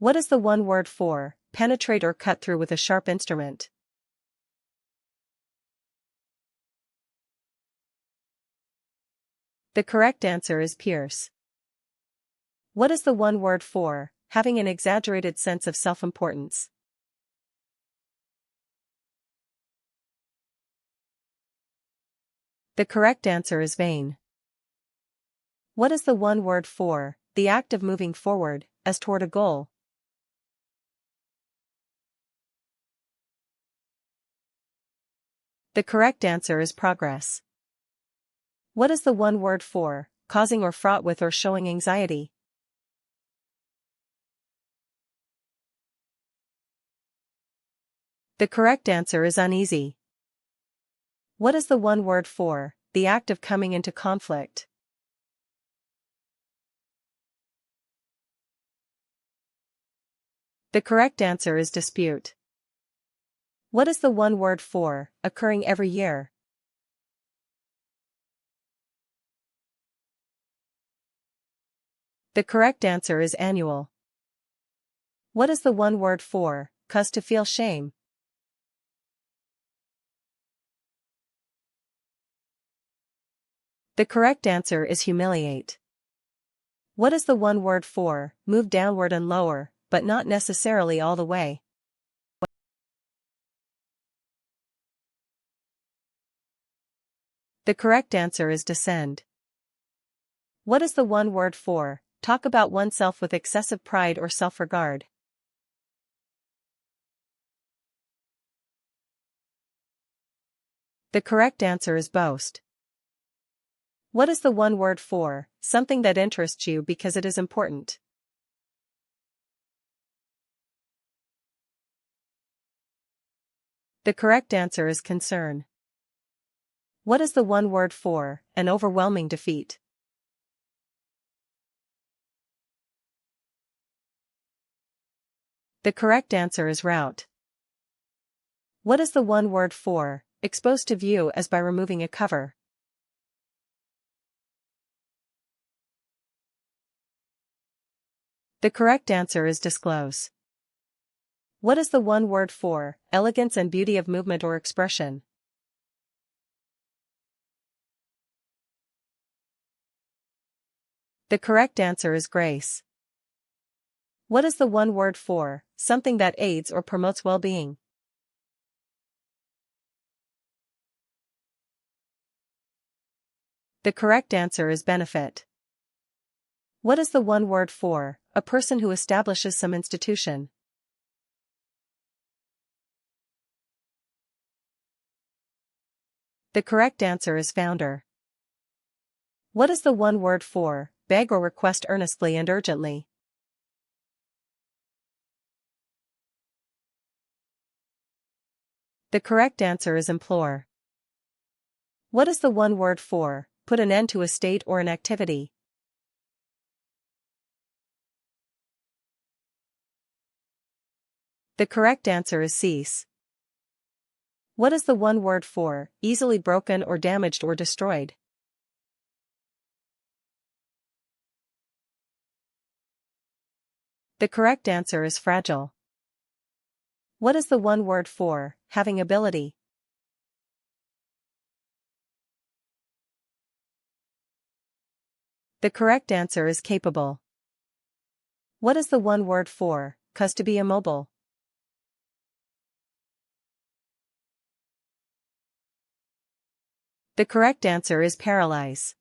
What is the one word for penetrate or cut through with a sharp instrument? The correct answer is pierce. What is the one word for having an exaggerated sense of self-importance? The correct answer is vain. What is the one word for the act of moving forward, as toward a goal? The correct answer is progress. What is the one word for causing or fraught with or showing anxiety? The correct answer is uneasy. What is the one word for the act of coming into conflict? The correct answer is dispute. What is the one word for occurring every year? The correct answer is annual. What is the one word for cause to feel shame? The correct answer is humiliate. What is the one word for move downward and lower, but not necessarily all the way? The correct answer is descend. What is the one word for talk about oneself with excessive pride or self-regard? The correct answer is boast. What is the one word for something that interests you because it is important? The correct answer is concern. What is the one word for an overwhelming defeat? The correct answer is rout. What is the one word for exposed to view as by removing a cover? The correct answer is disclose. What is the one word for elegance and beauty of movement or expression? The correct answer is grace. What is the one word for something that aids or promotes well-being? The correct answer is benefit. What is the one word for a person who establishes some institution? The correct answer is founder. What is the one word for beg or request earnestly and urgently? The correct answer is implore. What is the one word for put an end to a state or an activity? The correct answer is cease. What is the one word for easily broken or damaged or destroyed? The correct answer is fragile. What is the one word for having ability? The correct answer is capable. What is the one word for cause to be immobile? The correct answer is paralyze.